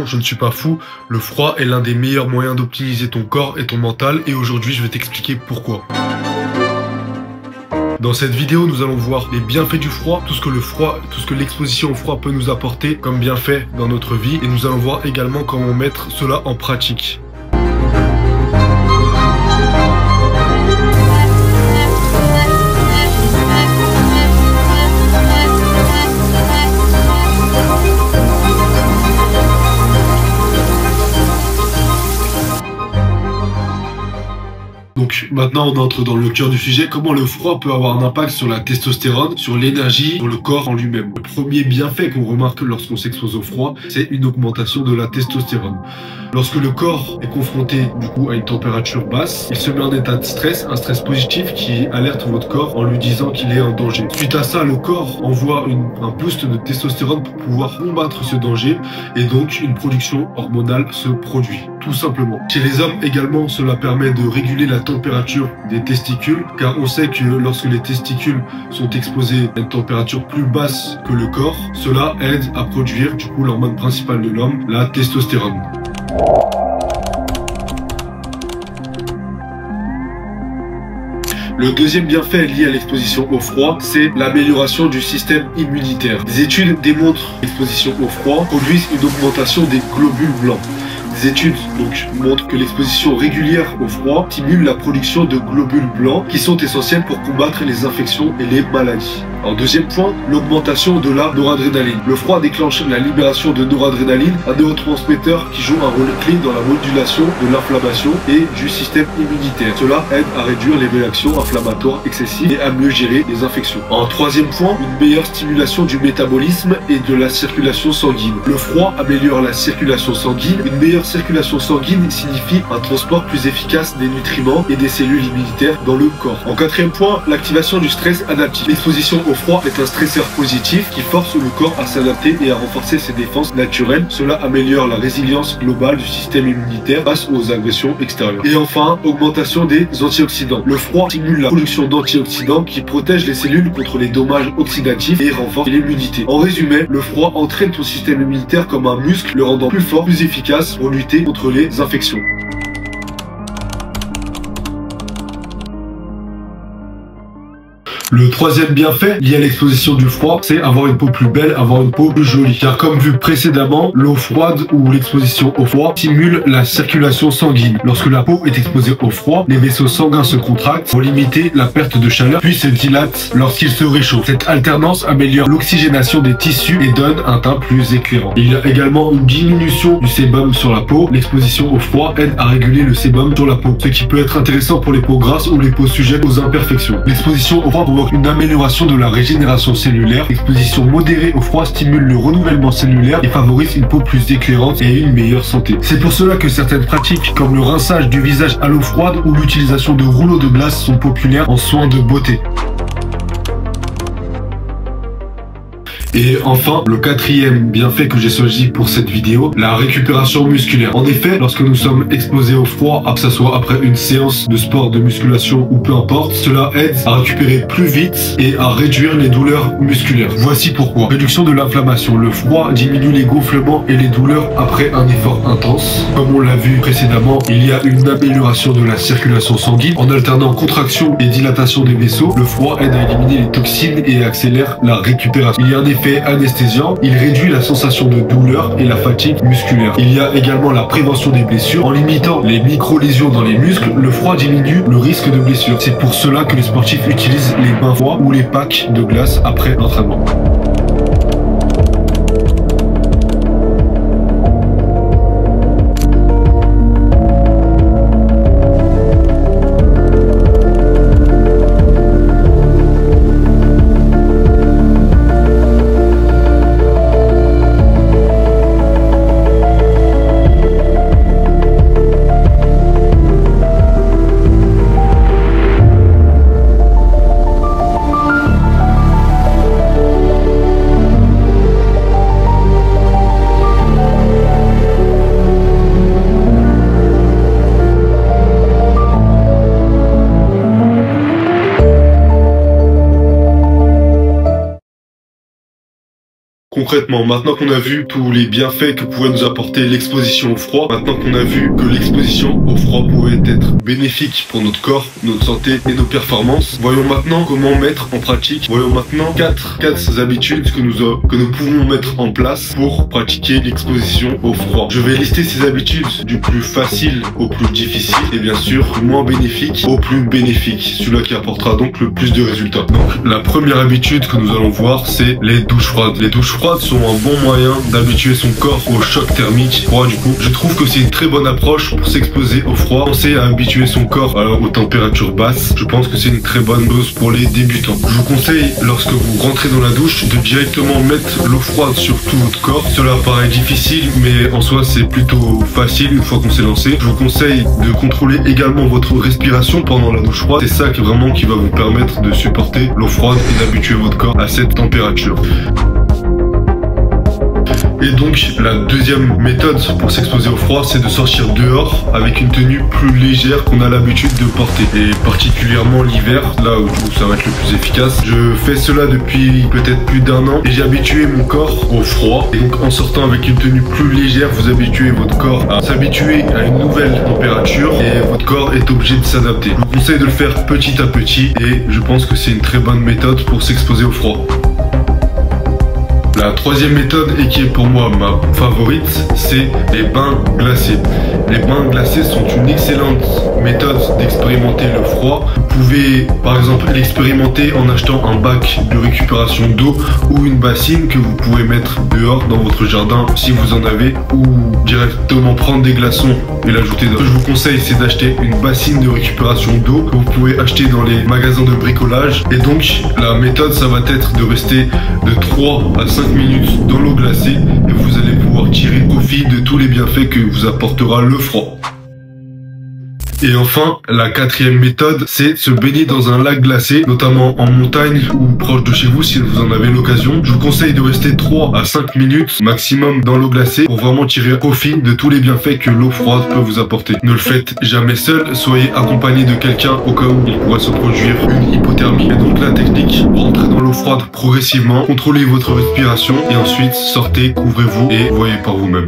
je ne suis pas fou. Le froid est l'un des meilleurs moyens d'optimiser ton corps et ton mental et aujourd'hui je vais t'expliquer pourquoi. Dans cette vidéo, nous allons voir les bienfaits du froid, tout ce que l'exposition au froid peut nous apporter comme bienfaits dans notre vie et nous allons voir également comment mettre cela en pratique. Donc maintenant on entre dans le cœur du sujet, comment le froid peut avoir un impact sur la testostérone, sur l'énergie, sur le corps en lui-même. Le premier bienfait qu'on remarque lorsqu'on s'expose au froid, c'est une augmentation de la testostérone. Lorsque le corps est confronté du coup à une température basse, il se met en état de stress, un stress positif qui alerte votre corps en lui disant qu'il est en danger. Suite à ça, le corps envoie un boost de testostérone pour pouvoir combattre ce danger et donc une production hormonale se produit, tout simplement. Chez les hommes également, cela permet de réguler la température des testicules car on sait que lorsque les testicules sont exposés à une température plus basse que le corps, cela aide à produire du coup l'hormone principale de l'homme, la testostérone. Le deuxième bienfait lié à l'exposition au froid, c'est l'amélioration du système immunitaire. Des études démontrent que l'exposition au froid produit une augmentation des globules blancs. Des études montrent que l'exposition régulière au froid stimule la production de globules blancs qui sont essentiels pour combattre les infections et les maladies. En deuxième point, l'augmentation de la noradrénaline. Le froid déclenche la libération de noradrénaline, un neurotransmetteur qui joue un rôle clé dans la modulation de l'inflammation et du système immunitaire. Cela aide à réduire les réactions inflammatoires excessives et à mieux gérer les infections. En troisième point, une meilleure stimulation du métabolisme et de la circulation sanguine. Le froid améliore la circulation sanguine. Une meilleure circulation sanguine signifie un transport plus efficace des nutriments et des cellules immunitaires dans le corps. En quatrième point, l'activation du stress adaptif. L'exposition au froid est un stresseur positif qui force le corps à s'adapter et à renforcer ses défenses naturelles. Cela améliore la résilience globale du système immunitaire face aux agressions extérieures. Et enfin, augmentation des antioxydants. Le froid stimule la production d'antioxydants qui protègent les cellules contre les dommages oxydatifs et renforce l'immunité. En résumé, le froid entraîne ton système immunitaire comme un muscle, le rendant plus fort, plus efficace pour lutter contre les infections. Le troisième bienfait lié à l'exposition du froid, c'est avoir une peau plus belle, avoir une peau plus jolie. Car comme vu précédemment, l'eau froide ou l'exposition au froid stimule la circulation sanguine. Lorsque la peau est exposée au froid, les vaisseaux sanguins se contractent pour limiter la perte de chaleur, puis se dilatent lorsqu'ils se réchauffent. Cette alternance améliore l'oxygénation des tissus et donne un teint plus éclairant. Il y a également une diminution du sébum sur la peau. L'exposition au froid aide à réguler le sébum sur la peau, ce qui peut être intéressant pour les peaux grasses ou les peaux sujettes aux imperfections. L'exposition au froid une amélioration de la régénération cellulaire. L'exposition modérée au froid stimule le renouvellement cellulaire et favorise une peau plus éclairante et une meilleure santé. C'est pour cela que certaines pratiques comme le rinçage du visage à l'eau froide ou l'utilisation de rouleaux de glace sont populaires en soins de beauté. Et enfin, le quatrième bienfait que j'ai choisi pour cette vidéo, la récupération musculaire. En effet, lorsque nous sommes exposés au froid, que ce soit après une séance de sport, de musculation ou peu importe, cela aide à récupérer plus vite et à réduire les douleurs musculaires. Voici pourquoi. Réduction de l'inflammation. Le froid diminue les gonflements et les douleurs après un effort intense. Comme on l'a vu précédemment, il y a une amélioration de la circulation sanguine. En alternant contraction et dilatation des vaisseaux, le froid aide à éliminer les toxines et accélère la récupération. Il y a un effet anesthésiant, il réduit la sensation de douleur et la fatigue musculaire. Il y a également la prévention des blessures. En limitant les micro-lésions dans les muscles, le froid diminue le risque de blessure. C'est pour cela que les sportifs utilisent les bains froids ou les packs de glace après l'entraînement. concrètement, maintenant qu'on a vu tous les bienfaits que pourrait nous apporter l'exposition au froid, maintenant qu'on a vu que l'exposition au froid pouvait être bénéfique pour notre corps, notre santé et nos performances, voyons maintenant comment mettre en pratique, voyons maintenant quatre habitudes que nous pouvons mettre en place pour pratiquer l'exposition au froid. Je vais lister ces habitudes du plus facile au plus difficile et bien sûr du moins bénéfique au plus bénéfique, celui-là qui apportera donc le plus de résultats. Donc la première habitude que nous allons voir, c'est les douches froides. Les douches froides sont un bon moyen d'habituer son corps au choc thermique froid. Du coup, je trouve que c'est une très bonne approche pour s'exposer au froid. Penser à habituer son corps aux températures basses, je pense que c'est une très bonne chose pour les débutants. Je vous conseille, lorsque vous rentrez dans la douche, de directement mettre l'eau froide sur tout votre corps. Cela paraît difficile, mais en soi c'est plutôt facile une fois qu'on s'est lancé. Je vous conseille de contrôler également votre respiration pendant la douche froide. C'est ça qui va vous permettre de supporter l'eau froide et d'habituer votre corps à cette température. Et donc la deuxième méthode pour s'exposer au froid, c'est de sortir dehors avec une tenue plus légère qu'on a l'habitude de porter. Et particulièrement l'hiver, là où ça va être le plus efficace. Je fais cela depuis peut-être plus d'1 an et j'ai habitué mon corps au froid. Et donc en sortant avec une tenue plus légère, vous habituez votre corps à s'habituer à une nouvelle température et votre corps est obligé de s'adapter. Je vous conseille de le faire petit à petit et je pense que c'est une très bonne méthode pour s'exposer au froid. La troisième méthode, et qui est pour moi ma favorite, c'est les bains glacés. Les bains glacés sont une excellente méthode d'expérimenter le froid. Vous pouvez par exemple l'expérimenter en achetant un bac de récupération d'eau ou une bassine que vous pouvez mettre dehors dans votre jardin si vous en avez, ou directement prendre des glaçons et l'ajouter dedans. Ce que je vous conseille, c'est d'acheter une bassine de récupération d'eau que vous pouvez acheter dans les magasins de bricolage. Et donc la méthode, ça va être de rester de 3 à 5 minutes dans l'eau glacée et vous allez pouvoir tirer profit de tous les bienfaits que vous apportera le froid. Et enfin, la quatrième méthode, c'est se baigner dans un lac glacé, notamment en montagne ou proche de chez vous si vous en avez l'occasion. Je vous conseille de rester 3 à 5 minutes maximum dans l'eau glacée pour vraiment tirer profit de tous les bienfaits que l'eau froide peut vous apporter. Ne le faites jamais seul, soyez accompagné de quelqu'un au cas où il pourrait se produire une hypothermie. Et donc la technique, rentrez dans l'eau froide progressivement, contrôlez votre respiration et ensuite sortez, couvrez-vous et voyez par vous-même.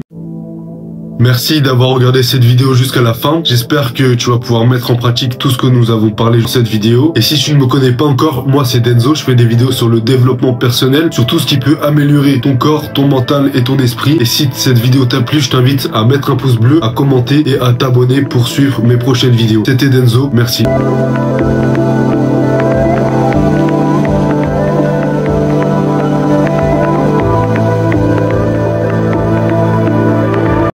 Merci d'avoir regardé cette vidéo jusqu'à la fin. J'espère que tu vas pouvoir mettre en pratique tout ce que nous avons parlé dans cette vidéo. Et si tu ne me connais pas encore, moi c'est Denzo. Je fais des vidéos sur le développement personnel, sur tout ce qui peut améliorer ton corps, ton mental et ton esprit. Et si cette vidéo t'a plu, je t'invite à mettre un pouce bleu, à commenter et à t'abonner pour suivre mes prochaines vidéos. C'était Denzo, merci.